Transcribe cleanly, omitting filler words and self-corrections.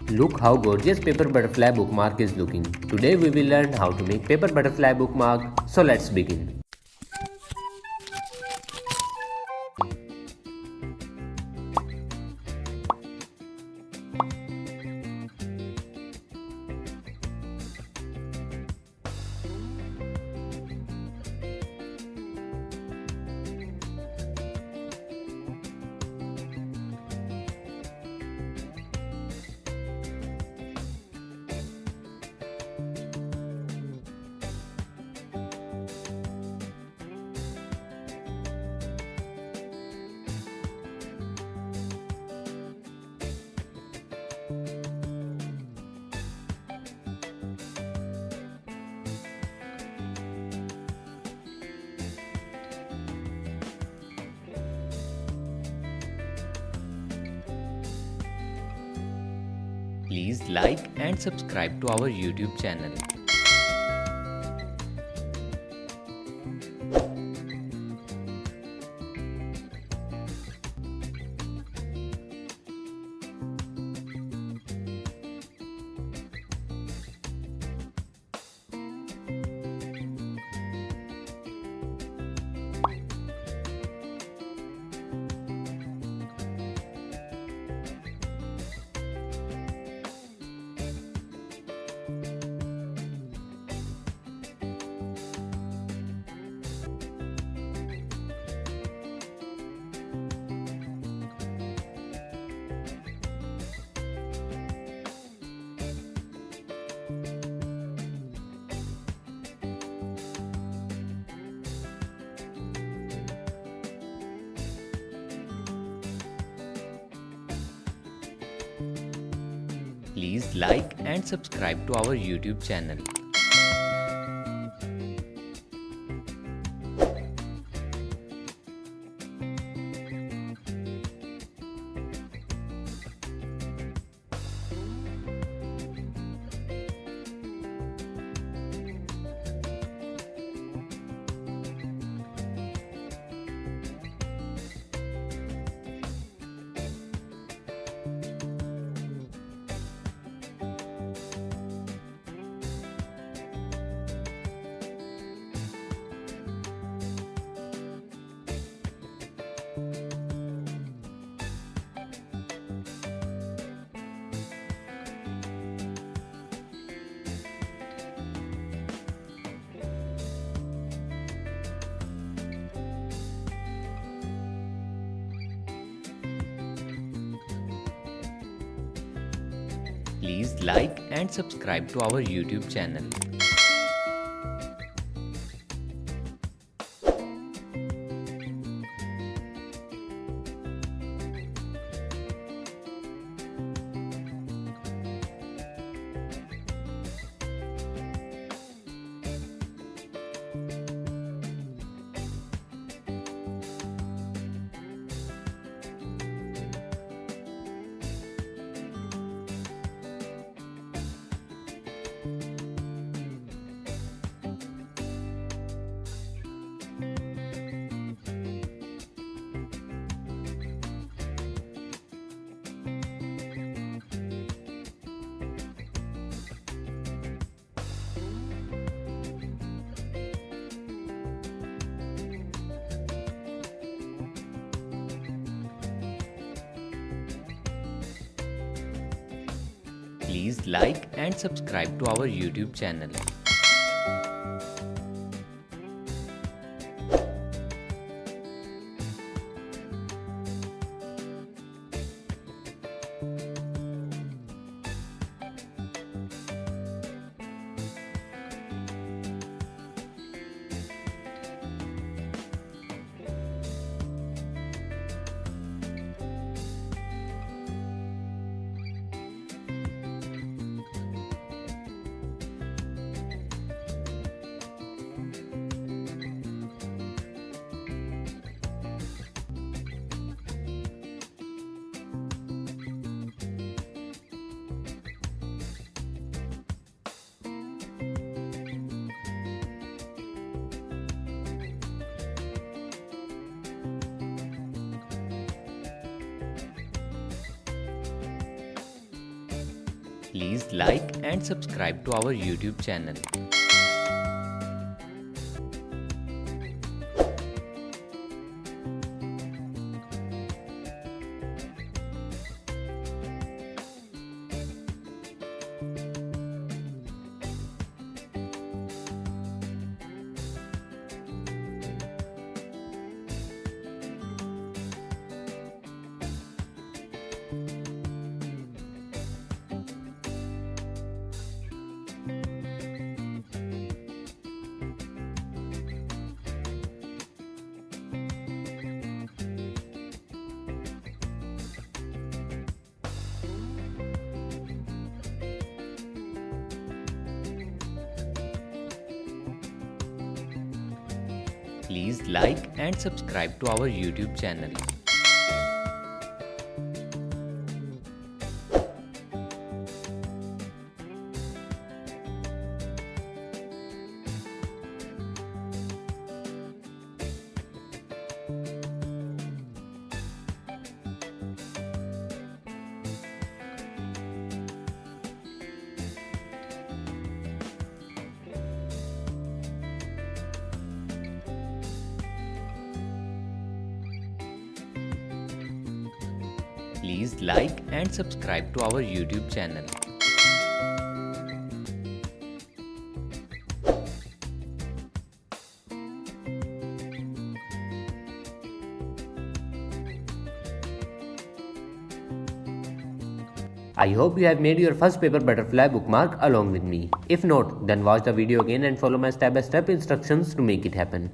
Look how gorgeous paper butterfly bookmark is looking. Today we will learn how to make paper butterfly bookmark. So let's begin. Please like and subscribe to our YouTube channel. Please like and subscribe to our YouTube channel. Please like and subscribe to our YouTube channel. Please like and subscribe to our YouTube channel. Please like and subscribe to our YouTube channel. Please like and subscribe to our YouTube channel. Please like and subscribe to our YouTube channel. I hope you have made your first paper butterfly bookmark along with me. If not, then watch the video again and follow my step-by-step instructions to make it happen.